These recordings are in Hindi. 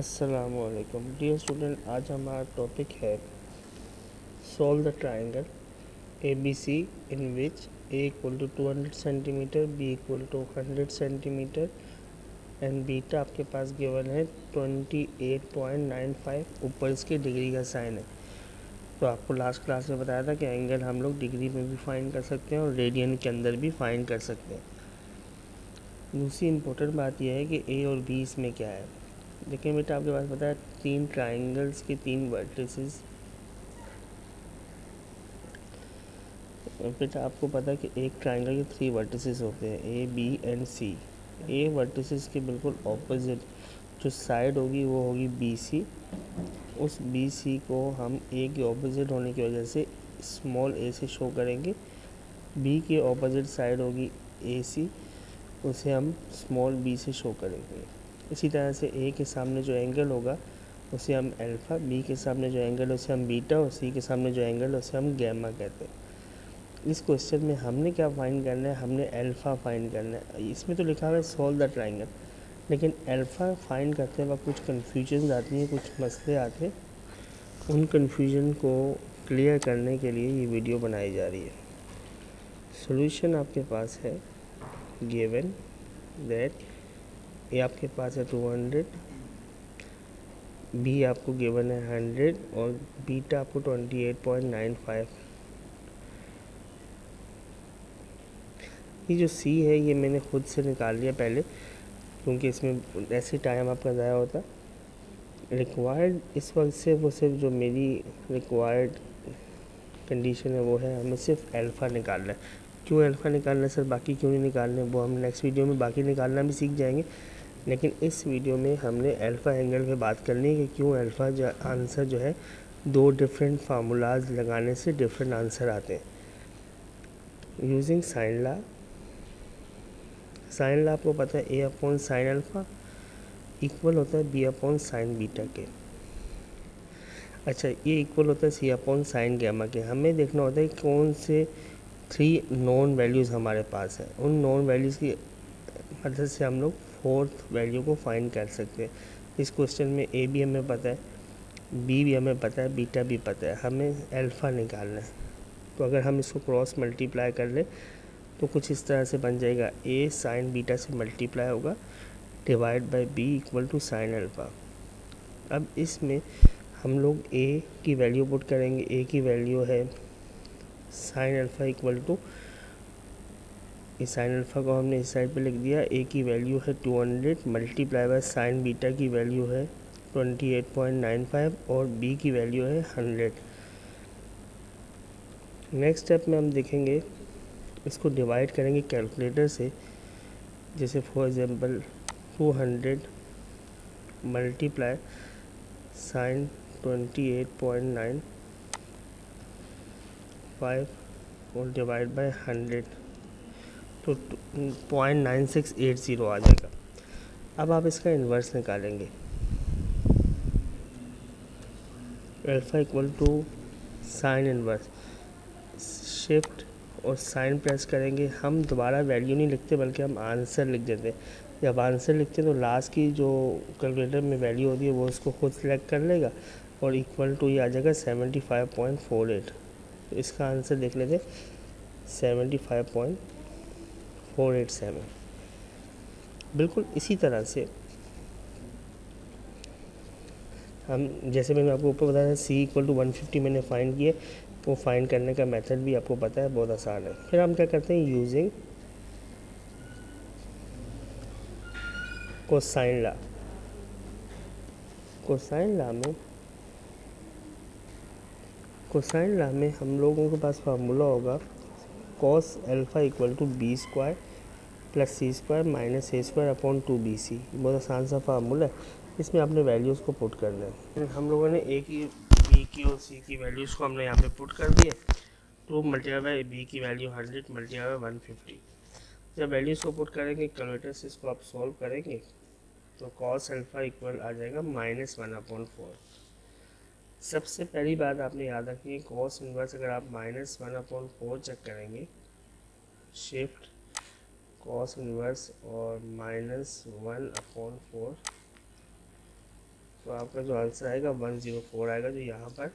अस्सलामुअलैकुम डियर स्टूडेंट, आज हमारा टॉपिक है solve the triangle A B C in which A equal to 200 centimetre, B equal to 100 centimetre and beta आपके पास गिवन है 28.95। ऊपर इसके डिग्री का साइन है। तो आपको लास्ट क्लास में बताया था कि एंगल हम लोग डिग्री में भी फाइंड कर सकते हैं और रेडियन के अंदर भी फाइंड कर सकते हैं। दूसरी इम्पोर्टेंट बात यह है कि ए और बी इसमें क्या है। देखिए बेटा, आपके पास पता है 3 ट्राइंगल्स के 3 वर्टिसेस। बेटा आपको पता है कि एक ट्राइंगल के 3 वर्टिसेस होते हैं, A B and C. A vertices के बिल्कुल ऑपोजिट जो साइड होगी वो होगी बी सी। उस बी सी को हम ए के ऑपोजिट होने की वजह से स्मॉल ए से शो करेंगे। बी की ऑपोजिट साइड होगी ए सी, उसे हम स्मॉल बी से शो करेंगे। इसी तरह से ए के सामने जो एंगल होगा उसे हम अल्फ़ा, बी के सामने जो एंगल है उसे हम बीटा और सी के सामने जो एंगल है उसे हम गैमा कहते हैं। इस क्वेश्चन में हमने क्या फाइंड करना है, हमने अल्फ़ा फाइंड करना है। इसमें तो लिखा हुआ है सॉल्व द ट्राइंगल, लेकिन अल्फ़ा फाइंड करते वक्त कुछ कन्फ्यूजन आती हैं, कुछ मसले आते हैं। उन कन्फ्यूजन को क्लियर करने के लिए ये वीडियो बनाई जा रही है। सॉल्यूशन आपके पास है गिवन दैट ये आपके पास है 200, बी आपको गिवन है 100 और बीटा आपको 28.95। ये जो सी है ये मैंने खुद से निकाल लिया पहले, क्योंकि इसमें ऐसे टाइम आपका ज़ाया होता। रिक्वायर्ड इस वक्त सिर्फ जो मेरी रिक्वायर्ड कंडीशन है वो है हमें सिर्फ अल्फ़ा निकालना है। क्यों अल्फ़ा निकालना है सर, बाकी क्यों नहीं निकालना है, वो हम नेक्स्ट वीडियो में बाकी निकालना भी सीख जाएंगे। लेकिन इस वीडियो में हमने अल्फ़ा एंगल पे बात करनी है कि क्यों अल्फ़ा जो आंसर जो है 2 डिफरेंट फार्मूलाज लगाने से डिफरेंट आंसर आते हैं using sine law. Sine law आपको पता है A upon sine alpha equal होता है बी अपॉन साइन बीटा के। अच्छा, ये इक्वल होता है सी अपॉन साइन गैमा के। हमें देखना होता है कौन से 3 नॉन वैल्यूज़ हमारे पास है। उन नॉन वैल्यूज़ की मदद से हम लोग 4th वैल्यू को फाइंड कर सकते हैं। इस क्वेश्चन में ए भी हमें पता है, बी भी हमें पता है, बीटा भी पता है, हमें अल्फ़ा निकालना है। तो अगर हम इसको क्रॉस मल्टीप्लाई कर लें तो कुछ इस तरह से बन जाएगा, ए साइन बीटा से मल्टीप्लाई होगा divide by B equal to sine alpha. अब इसमें हम लोग ए की वैल्यू पुट करेंगे। ए की वैल्यू है साइन अल्फ़ा इक्वल टू, इस साइन अल्फ़ा को हमने इस साइड पे लिख दिया। ए की वैल्यू है 200 मल्टीप्लाई बाय साइन बीटा की वैल्यू है 28.95 और बी की वैल्यू है 100। नेक्स्ट स्टेप में हम देखेंगे, इसको डिवाइड करेंगे कैलकुलेटर से। जैसे फॉर एग्जांपल 200 मल्टीप्लाई साइन 28.95 और डिवाइड बाय 100 तो 0.9680 आ जाएगा। अब आप इसका इन्वर्स निकालेंगे। Alpha equal to sine inverse, shift और साइन प्रेस करेंगे। हम दोबारा वैल्यू नहीं लिखते बल्कि हम आंसर लिख देते हैं। जब आंसर लिखते हैं तो लास्ट की जो कैलकुलेटर में वैल्यू होती है वो उसको खुद सेलेक्ट कर लेगा और इक्वल टू ये आ जाएगा 75.48। तो इसका आंसर देख लेते हैं 75.487। बिल्कुल इसी तरह से हम, जैसे मैंने आपको ऊपर बताया सी इक्वल टू 150 मैंने फाइंड किया, वो फाइंड करने का मेथड भी आपको पता है, बहुत आसान है। फिर हम क्या करते हैं, using cosine law. Cosine law में हम लोगों के पास फार्मूला होगा cos alpha equal to B square plus C square minus A square upon 2bc। बहुत आसान सा फार्मूला है, इसमें आपने वैल्यूज़ को पुट करना है। फिर हम लोगों ने ए की, बी की और सी की वैल्यूज़ को हमने यहाँ पे पुट कर दिए। 2 मल्टीप्लाई बाई बी की वैल्यू 100 मल्टीप्लाई बाई 150। जब वैल्यूज़ को पुट करेंगे कैलकुलेटर से इसको आप सॉल्व करेंगे तो कॉस अल्फ़ा इक्वल आ जाएगा -1/4। सबसे पहली बात आपने याद रखनी है, कॉस इन्वर्स अगर आप -1/4 चेक करेंगे, शिफ्ट कॉस इन्वर्स और -1/4 तो आपका जो आंसर आएगा 104 आएगा, जो यहाँ पर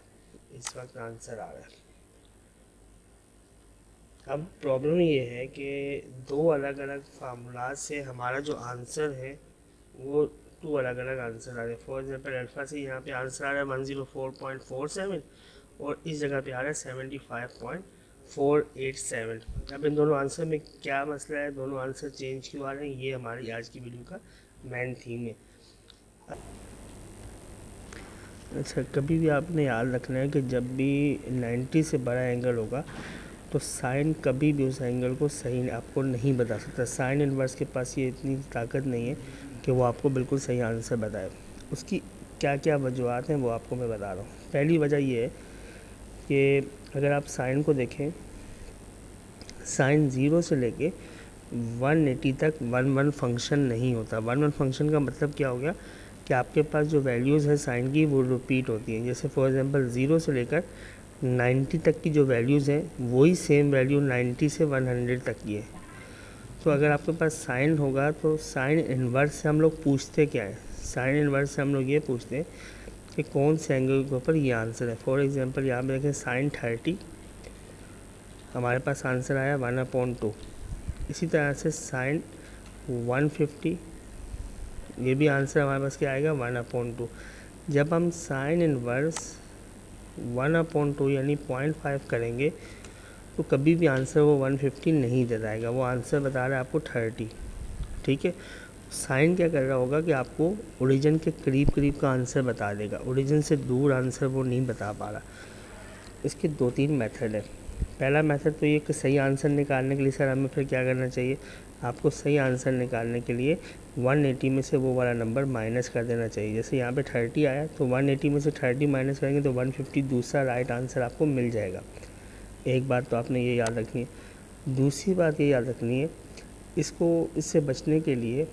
इस वक्त आंसर आ रहा है। अब प्रॉब्लम ये है कि दो अलग अलग फार्मूलाज से हमारा जो आंसर है वो टू अलग अलग आंसर आ रहे हैं। फॉर एग्जाम्पल अल्फ़ा से यहाँ पे आंसर आ रहा है 104.47 और इस जगह पे आ रहा है 75.487। अब इन दोनों आंसर में क्या मसला है, दोनों आंसर चेंज क्यों आ रहे हैं, ये हमारी आज की वीडियो का मेन थीम है। अच्छा, कभी भी आपने याद रखना है कि जब भी 90 से बड़ा एंगल होगा तो साइन कभी भी उस एंगल को सही आपको नहीं बता सकता। साइन इनवर्स के पास ये इतनी ताकत नहीं है कि वो आपको बिल्कुल सही आंसर बताए। उसकी क्या क्या वजूहत हैं वो आपको मैं बता रहा हूँ। पहली वजह ये है कि अगर आप साइन को देखें, साइन 0 से लेके 180 तक 1 फंक्शन नहीं होता। 1 फंक्शन का मतलब क्या हो गया कि आपके पास जो वैल्यूज़ है साइन की वो रिपीट होती हैं। जैसे फॉर एग्जांपल 0 से लेकर 90 तक की जो वैल्यूज़ हैं वही सेम वैल्यू 90 से 100 तक की है। तो अगर आपके पास साइन होगा तो साइन इन्वर्स से हम लोग पूछते क्या है, साइन इन्वर्स से हम लोग ये पूछते हैं कि कौन से एंगल के ऊपर ये आंसर है। फॉर एग्जांपल यहाँ पे देखें साइन 30, हमारे पास आंसर आया 1/2। इसी तरह से साइन 150, ये भी आंसर हमारे पास क्या आएगा 1/2। जब हम साइन इन्वर्स 1/2 यानी 0.5 करेंगे तो कभी भी आंसर वो 150 नहीं दे जाएगा, वो आंसर बता रहा है आपको 30। ठीक है, साइन क्या कर रहा होगा कि आपको ओरिजिन के करीब करीब का आंसर बता देगा, ओरिजिन से दूर आंसर वो नहीं बता पा रहा। इसके 2-3 मेथड है। पहला मेथड तो ये कि सही आंसर निकालने के लिए सर हमें फिर क्या करना चाहिए, आपको सही आंसर निकालने के लिए 180 में से वो वाला नंबर माइनस कर देना चाहिए। जैसे यहाँ पे 30 आया तो 180 में से 30 माइनस करेंगे तो 150 दूसरा राइट आंसर आपको मिल जाएगा। एक बात तो आपने ये याद रखनी है। दूसरी बात ये याद रखनी है, इससे बचने के लिए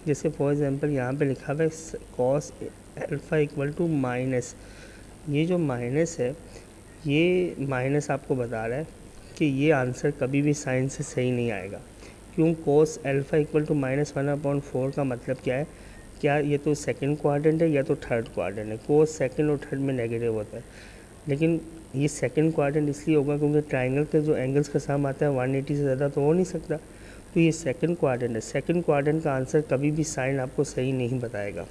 जैसे फॉर एग्जांपल यहाँ पे लिखा हुआ है cos alpha equal to minus, ये जो माइनस है ये माइनस आपको बता रहा है कि ये आंसर कभी भी साइन से सही नहीं आएगा। क्यों, कोस अल्फ़ा इक्वल टू -1/4 का मतलब क्या है, क्या ये तो सेकंड क्वाड्रेंट है या तो थर्ड क्वाड्रेंट है। कोस सेकंड और थर्ड में नेगेटिव होता है, लेकिन ये सेकंड क्वाड्रेंट इसलिए होगा क्योंकि ट्राइंगल के जो एंगल्स का सम आता है 180 से ज़्यादा तो हो नहीं सकता, तो ये सेकंड क्वाड्रेंट है। सेकंड क्वाड्रेंट का आंसर कभी भी साइन आपको सही नहीं बताएगा।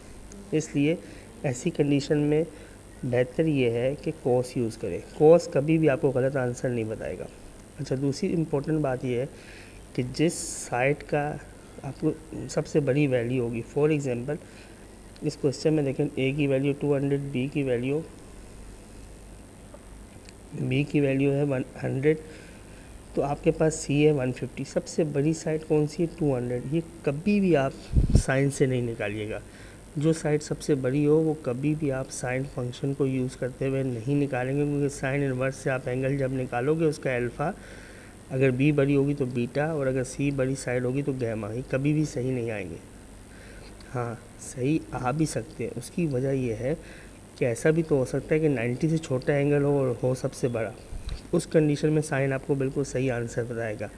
इसलिए ऐसी कंडीशन में बेहतर ये है कि कोस यूज़ करें, कोस कभी भी आपको गलत आंसर नहीं बताएगा। अच्छा, दूसरी इम्पोर्टेंट बात ये है कि जिस साइड का आपको सबसे बड़ी वैल्यू होगी, फॉर एग्जांपल इस क्वेश्चन में देखें ए की वैल्यू 200, बी की वैल्यू है 100, तो आपके पास सी है 150। सबसे बड़ी साइड कौन सी है 200, ये कभी भी आप साइन से नहीं निकालिएगा। जो साइड सबसे बड़ी हो वो कभी भी आप साइन फंक्शन को यूज़ करते हुए नहीं निकालेंगे, क्योंकि साइन इन्वर्स से आप एंगल जब निकालोगे उसका अल्फ़ा अगर बी बड़ी होगी तो बीटा और अगर सी बड़ी साइड होगी तो गैमा, ये कभी भी सही नहीं आएंगे। हाँ, सही आ भी सकते हैं, उसकी वजह यह है कि ऐसा भी तो हो सकता है कि 90 से छोटा एंगल हो और हो सबसे बड़ा। उस कंडीशन में साइन आपको बिल्कुल सही आंसर बताएगा।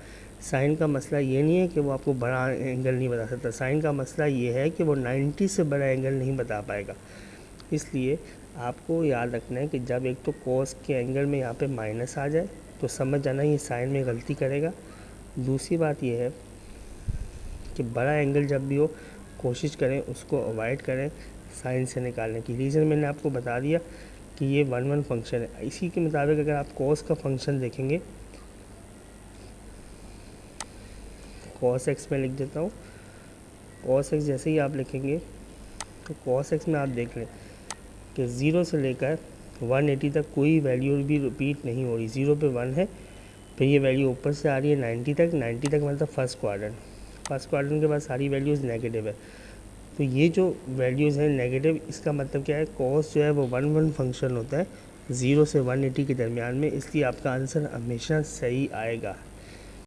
साइन का मसला ये नहीं है कि वो आपको बड़ा एंगल नहीं बता सकता, साइन का मसला ये है कि वो 90 से बड़ा एंगल नहीं बता पाएगा। इसलिए आपको याद रखना है कि जब एक तो कोस के एंगल में यहाँ पे माइनस आ जाए तो समझ जाना ये साइन में गलती करेगा। दूसरी बात ये है कि बड़ा एंगल जब भी हो कोशिश करें उसको अवॉइड करें साइन से निकालने की। रीज़न मैंने आपको बता दिया कि ये 1 फंक्शन है। इसी के मुताबिक अगर आप कॉस का फंक्शन देखेंगे, कॉस एक्स में लिख देता हूँ, कॉस एक्स जैसे ही आप लिखेंगे तो कॉस एक्स में आप देख लें कि 0 से लेकर 180 तक कोई वैल्यू भी रिपीट नहीं हो रही। 0 पे 1 है, फिर ये वैल्यू ऊपर से आ रही है 90 तक मतलब फर्स्ट क्वाड्रेंट के बाद सारी वैल्यूज़ नेगेटिव है। तो ये जो वैल्यूज़ हैं नेगेटिव, इसका मतलब क्या है, कॉस जो है वो 1 फंक्शन होता है 0 से 180 के दरमियान में, इसलिए आपका आंसर हमेशा सही आएगा।